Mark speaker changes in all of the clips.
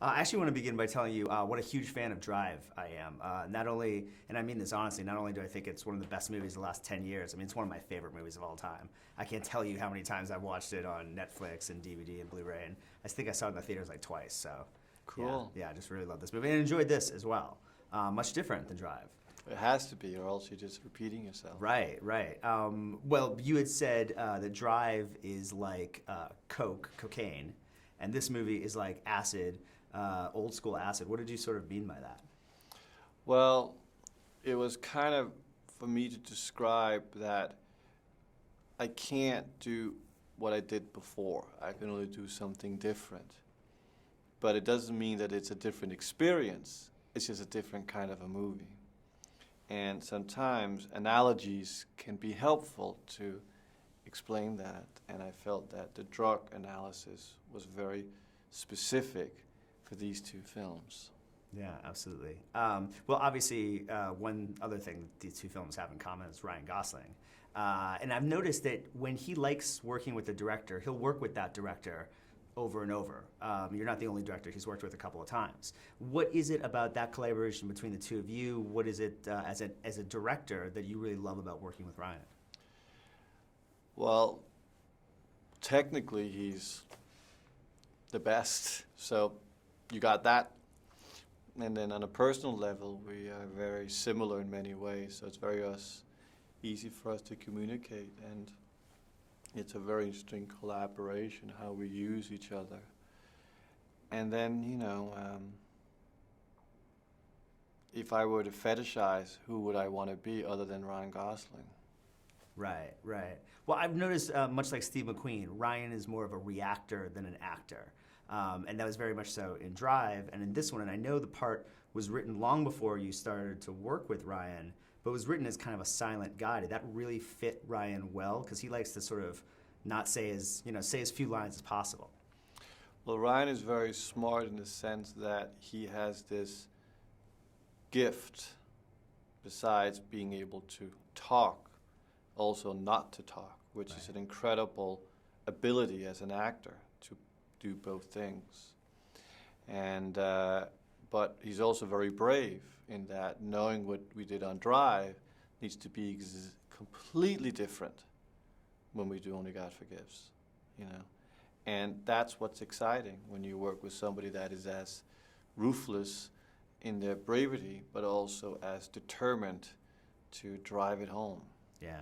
Speaker 1: I actually want to begin by telling you what a huge fan of Drive I am. Not only, and I mean this honestly, not only do I think it's one of the best movies of the last 10 years, I mean, it's one of my favorite movies of all time. I can't tell you how many times I've watched it on Netflix and DVD and Blu-ray, and I think I saw it in the theaters like twice, so.
Speaker 2: Cool.
Speaker 1: Yeah, I just really love this movie and enjoyed this as well. Much different than Drive.
Speaker 2: It has to be, or else you're just repeating yourself.
Speaker 1: Right, right. Well, you had said that Drive is like cocaine, and this movie is like acid, old school acid. What did you sort of mean by that?
Speaker 2: Well, it was kind of for me to describe that I can't do what I did before. I can only do something different. But it doesn't mean that it's a different experience. It's just a different kind of a movie. And sometimes analogies can be helpful to explain that. And I felt that the drug analysis was very specific for these two films.
Speaker 1: Yeah, absolutely. Well, obviously, one other thing these two films have in common is Ryan Gosling. And I've noticed that when he likes working with the director, he'll work with that director over and over. You're not the only director he's worked with a couple of times. What is it about that collaboration between the two of you? What is it as a director that you really love about working with Ryan?
Speaker 2: Well, technically he's the best, so you got that. And then on a personal level, we are very similar in many ways, so it's very easy for us to communicate, and it's a very interesting collaboration, how we use each other. And then, you know, if I were to fetishize, who would I want to be other than Ryan Gosling?
Speaker 1: Right, right. Well, I've noticed, much like Steve McQueen, Ryan is more of a reactor than an actor. And that was very much so in Drive, and in this one, and I know the part was written long before you started to work with Ryan, but was written as kind of a silent guy. Did that really fit Ryan well? Because he likes to sort of not say as few lines as possible.
Speaker 2: Well, Ryan is very smart in the sense that he has this gift, besides being able to talk, also not to talk, which is an incredible ability as an actor to do both things. And but he's also very brave in that knowing what we did on Drive needs to be completely different when we do Only God Forgives, you know. And that's what's exciting when you work with somebody that is as ruthless in their bravery, but also as determined to drive it home.
Speaker 1: Yeah.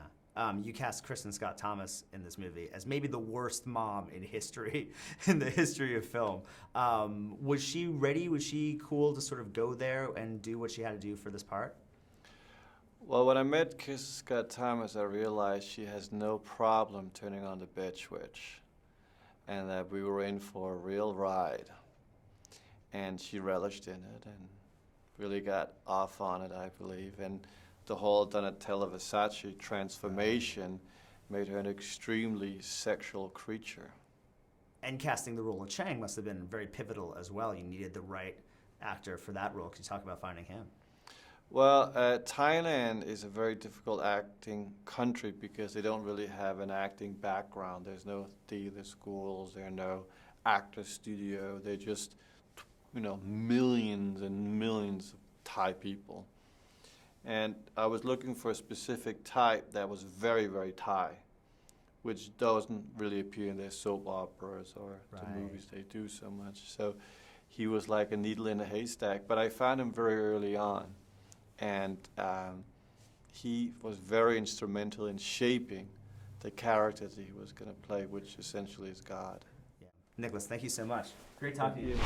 Speaker 1: You cast Kristen Scott Thomas in this movie as maybe the worst mom in history, in the history of film. Was she ready? Was she cool to sort of go there and do what she had to do for this part?
Speaker 2: Well, when I met Kristen Scott Thomas, I realized she has no problem turning on the bitch switch, and that we were in for a real ride. And she relished in it and really got off on it, I believe. And the whole Donatella Versace transformation made her an extremely sexual creature.
Speaker 1: And casting the role of Chang must have been very pivotal as well. You needed the right actor for that role. Could you talk about finding him?
Speaker 2: Well, Thailand is a very difficult acting country because they don't really have an acting background. There's no theater schools, there are no actor studio. They're just, you know, millions and millions of Thai people. And I was looking for a specific type that was very, very Thai, which doesn't really appear in their soap operas or the movies they do so much. So he was like a needle in a haystack, but I found him very early on. And he was very instrumental in shaping the character that he was going to play, which essentially is God.
Speaker 1: Yeah. Nicolas, thank you so much. Great talking to you.